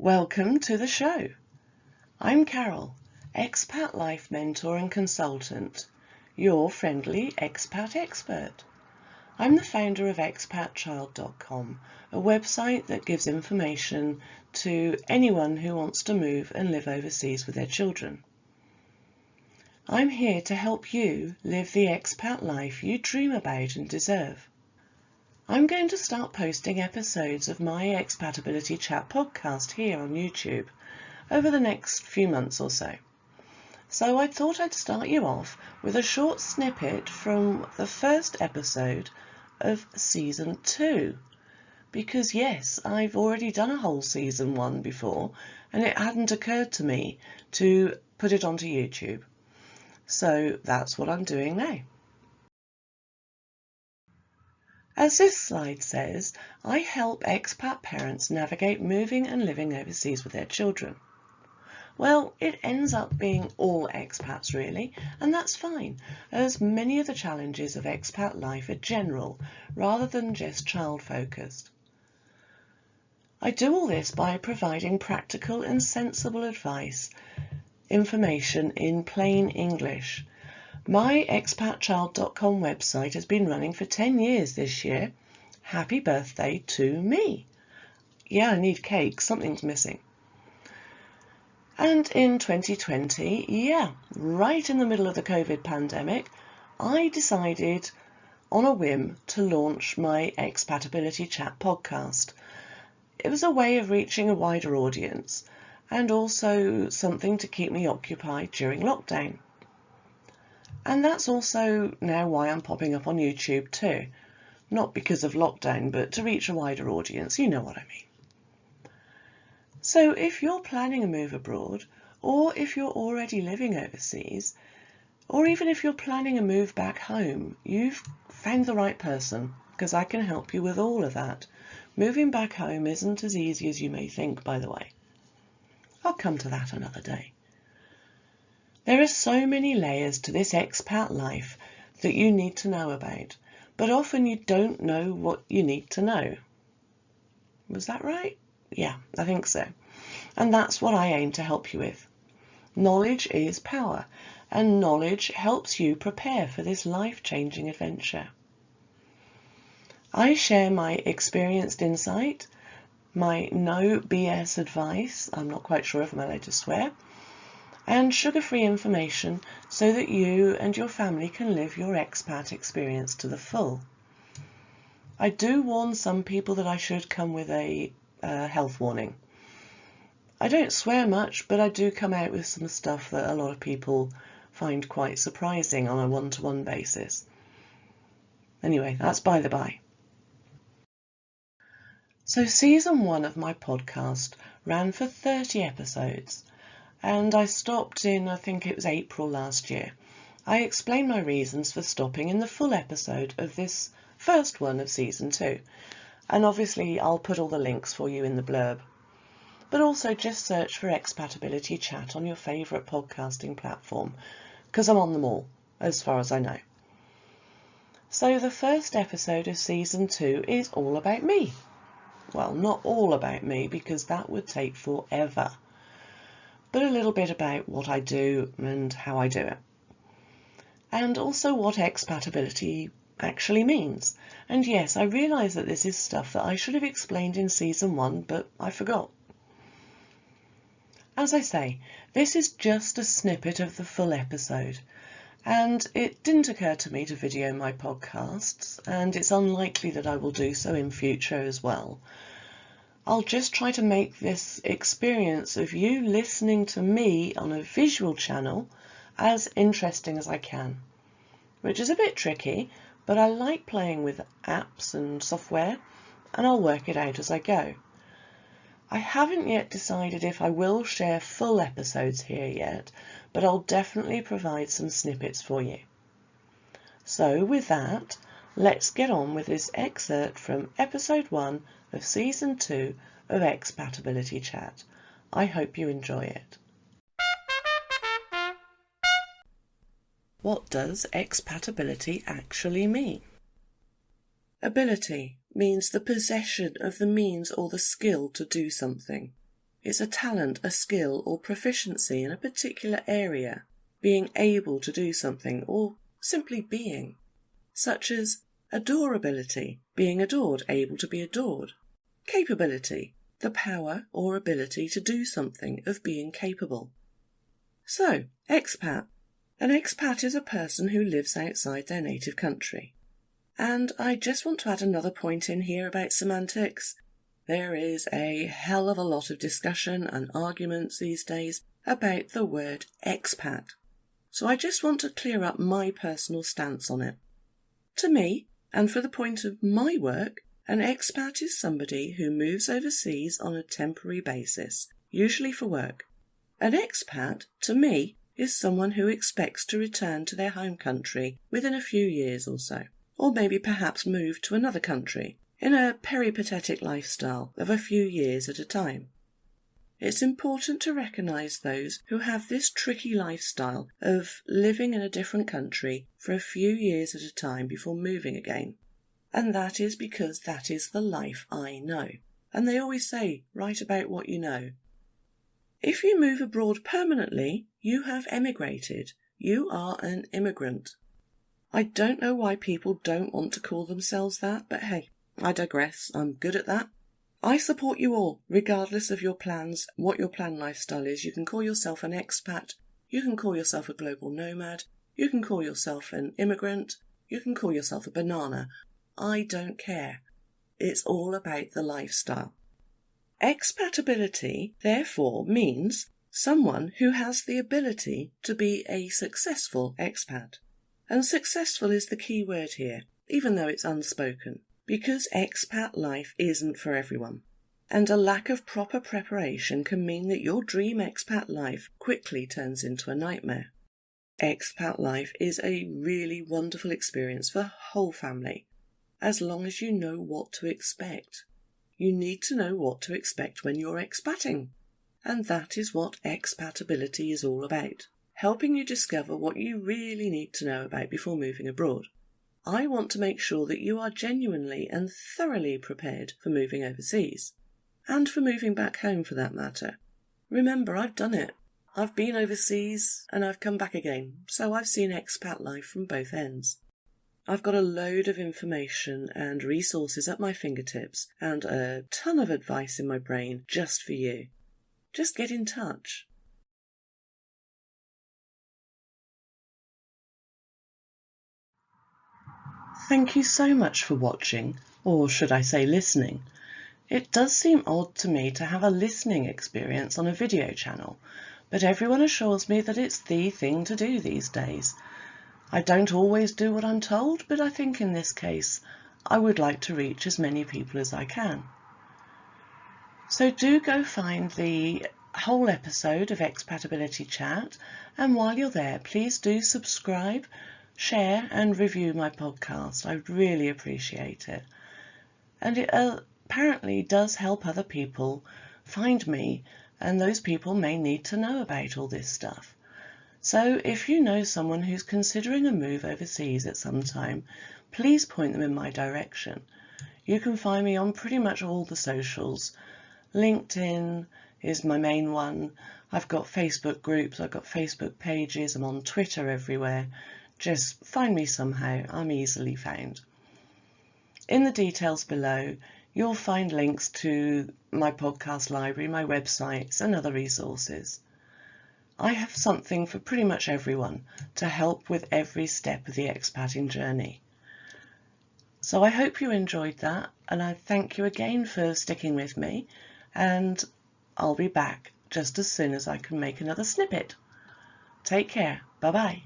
Welcome to the show. I'm Carole, expat life mentor and consultant, your friendly expat expert. I'm the founder of expatchild.com, a website that gives information to anyone who wants to move and live overseas with their children. I'm here to help you live the expat life you dream about and deserve. I'm going to start posting episodes of my Expatability Chat Podcast here on YouTube over the next few months or so. So I thought I'd start you off with a short snippet from the first episode of Season 2. Because yes, I've already done a whole Season 1 before, and it hadn't occurred to me to put it onto YouTube. So that's what I'm doing now. As this slide says, I help expat parents navigate moving and living overseas with their children. Well, it ends up being all expats really, and that's fine, as many of the challenges of expat life are general rather than just child-focused. I do all this by providing practical and sensible advice, information in plain English. My expatchild.com website has been running for 10 years this year. Happy birthday to me. Yeah, I need cake, something's missing. And in 2020, right in the middle of the COVID pandemic, I decided on a whim to launch my Expatability Chat Podcast. It was a way of reaching a wider audience and also something to keep me occupied during lockdown. And that's also now why I'm popping up on YouTube too. Not because of lockdown, but to reach a wider audience, you know what I mean. So if you're planning a move abroad, or if you're already living overseas, or even if you're planning a move back home, you've found the right person, because I can help you with all of that. Moving back home isn't as easy as you may think, by the way. I'll come to that another day. There are so many layers to this expat life that you need to know about, but often you don't know what you need to know. Was that right? Yeah, I think so. And that's what I aim to help you with. Knowledge is power, and knowledge helps you prepare for this life-changing adventure. I share my experienced insight, my no BS advice, I'm not quite sure if I'm allowed to swear, and sugar-free information so that you and your family can live your expat experience to the full. I do warn some people that I should come with a health warning. I don't swear much, but I do come out with some stuff that a lot of people find quite surprising on a one-to-one basis. Anyway, that's by the by. So Season 1 of my podcast ran for 30 episodes. And I stopped in, I think it was April last year. I explained my reasons for stopping in the full episode of this first one of Season 2. And obviously I'll put all the links for you in the blurb. But also just search for Expatability Chat on your favourite podcasting platform, because I'm on them all, as far as I know. So the first episode of Season 2 is all about me. Well, not all about me, because that would take forever. But a little bit about what I do and how I do it. And also what expatability actually means. And yes, I realise that this is stuff that I should have explained in Season 1, but I forgot. As I say, this is just a snippet of the full episode. And it didn't occur to me to video my podcasts, and it's unlikely that I will do so in future as well. I'll just try to make this experience of you listening to me on a visual channel as interesting as I can, which is a bit tricky, but I like playing with apps and software, and I'll work it out as I go. I haven't yet decided if I will share full episodes here yet, but I'll definitely provide some snippets for you. So with that, let's get on with this excerpt from Episode 1 of Season 2 of Expatability Chat. I hope you enjoy it. What does expatability actually mean? Ability means the possession of the means or the skill to do something. It's a talent, a skill, or proficiency in a particular area, being able to do something, or simply being, such as adorability, being adored, able to be adored. Capability, the power or ability to do something, of being capable. So, expat. An expat is a person who lives outside their native country. And I just want to add another point in here about semantics. There is a hell of a lot of discussion and arguments these days about the word expat. So I just want to clear up my personal stance on it. To me, and for the point of my work, an expat is somebody who moves overseas on a temporary basis, usually for work. An expat, to me, is someone who expects to return to their home country within a few years or so, or maybe perhaps move to another country in a peripatetic lifestyle of a few years at a time. It's important to recognise those who have this tricky lifestyle of living in a different country for a few years at a time before moving again. And that is because that is the life I know. And they always say, write about what you know. If you move abroad permanently, you have emigrated. You are an immigrant. I don't know why people don't want to call themselves that, but hey, I digress. I'm good at that. I support you all, regardless of your plans, what your planned lifestyle is. You can call yourself an expat, you can call yourself a global nomad, you can call yourself an immigrant, you can call yourself a banana. I don't care. It's all about the lifestyle. Expatability, therefore, means someone who has the ability to be a successful expat. And successful is the key word here, even though it's unspoken. Because expat life isn't for everyone, and a lack of proper preparation can mean that your dream expat life quickly turns into a nightmare. Expat life is a really wonderful experience for the whole family, as long as you know what to expect. You need to know what to expect when you're expating, and that is what expatability is all about, helping you discover what you really need to know about before moving abroad. I want to make sure that you are genuinely and thoroughly prepared for moving overseas, and for moving back home for that matter. Remember, I've done it. I've been overseas and I've come back again, so I've seen expat life from both ends. I've got a load of information and resources at my fingertips and a ton of advice in my brain just for you. Just get in touch. Thank you so much for watching, or should I say listening. It does seem odd to me to have a listening experience on a video channel, but everyone assures me that it's the thing to do these days. I don't always do what I'm told, but I think in this case I would like to reach as many people as I can. So do go find the whole episode of Expatability Chat, and while you're there, please do subscribe, share and review my podcast. I would really appreciate it. And it apparently does help other people find me, and those people may need to know about all this stuff. So if you know someone who's considering a move overseas at some time, please point them in my direction. You can find me on pretty much all the socials. LinkedIn is my main one. I've got Facebook groups, I've got Facebook pages, I'm on Twitter everywhere. Just find me somehow, I'm easily found. In the details below, you'll find links to my podcast library, my websites and other resources. I have something for pretty much everyone to help with every step of the expatting journey. So I hope you enjoyed that, and I thank you again for sticking with me, and I'll be back just as soon as I can make another snippet. Take care. Bye-bye.